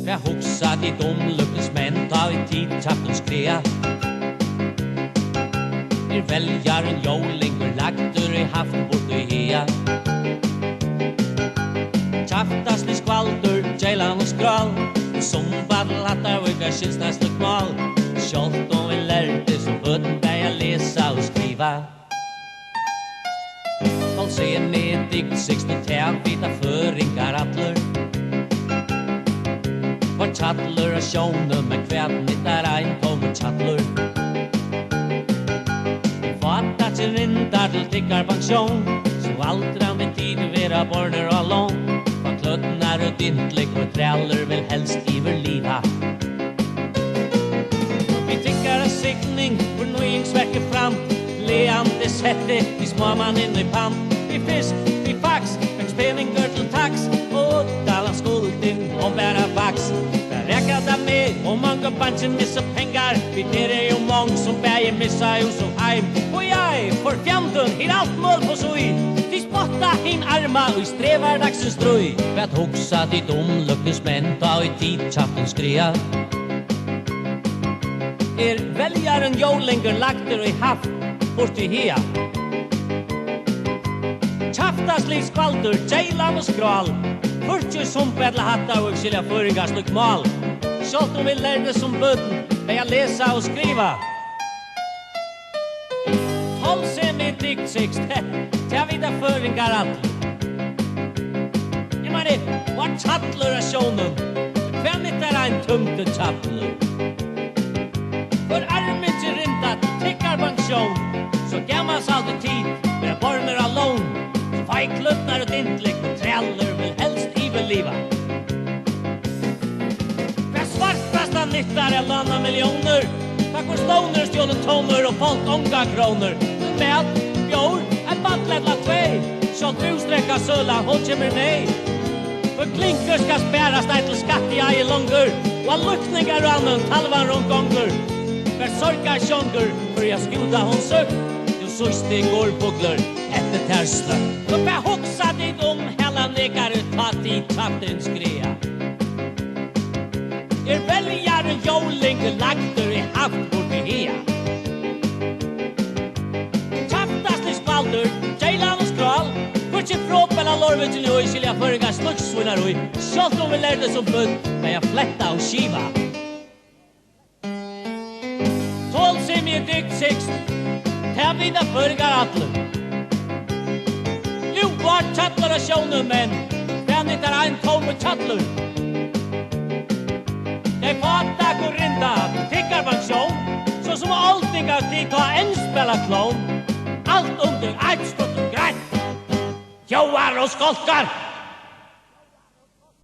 Jag huxa dit lyckens män ta I tid tjaftens skrea Väljaren jålingur lagtur I haft bort I hea Tjaftasli skvaldur, djeilan og skral Som badlattar vika skilsnæslu kmal Sjålt om vi lærte som bøtten bæja lesa og skriva Skål se ned dikt 16 tæv vita føringar atlur Var tjattlur av sjónum men kvæt nittar ein tomu tjattlur Fatta til rindar til tikkar pensjon Så aldran vil tid vera borner og lån For kløtnar og dintlik og træller vil helst iver liva Vi tikkar av sikning for nøyingsverket fram Leande sette I småman inn I pant Vi fisk, vi fax, fekk speningar til tax Og dala skuldin og bæra fax Der räkar det med og mange banchen missa pengar Vi jo mång som bæje missa jo så heim Og jeg for fjamtun hir alt mål på soi De spotta hin arma og strevar dagsens strøy For at huxa dit lyckens menn ta I tid tjaften skrea Väljaren jålingur lagtur I haft bort I hea Tjaftaslig skvaldur, djeilan og skral Fyrtju sumpedla hatta og skilja føringar sluk mal Sjålt om vi lærde som bøtten Bæja lesa og skriva 12 semi dikt 6 Tja vida føringar atlu Jeg mani, var tjattlur av sjónum Hvem er ein tumte tjattlur For armen til rindat tikkar pensjon Så gammas alltid tid Med borner alone Feiklutnar og dintlik og træller vil helst liva Hver svartasta nyttar låna miljoner Takk for stoner, stjålen toner og folk onga kroner Med bjør, en badledla tvei Sjålt utstrekka søla, hon kjemmer nei For klinker skal spæras nei til skatt I ei longer Og all lukningar og annan talvan rundgonger Hver sorgar sjonger For jeg skuda hon søk Du søyste går bugler Etter tersla Så jeg hoksa dit hela nekare tatt I tjaften skrea Väljare jåling lagtur I haft bort I hea Tjaftaslig skvaldur, djeilan og skral Fyrtje fråpela lorvitsin I skilja føringar sluksvinnar ui Sjålt om vi lærde som budd Men jeg fletta og skiva 12 semi dikt 6 Tja vida føringar atlur Jo var tjattlar av sjónum men Hvem er ein tomu tjattlur Jeg fatak og rinda Tikkar pensjon Så som alltingar tid ta en spela klon Alt under eit skott og greit Tjóar og skolkar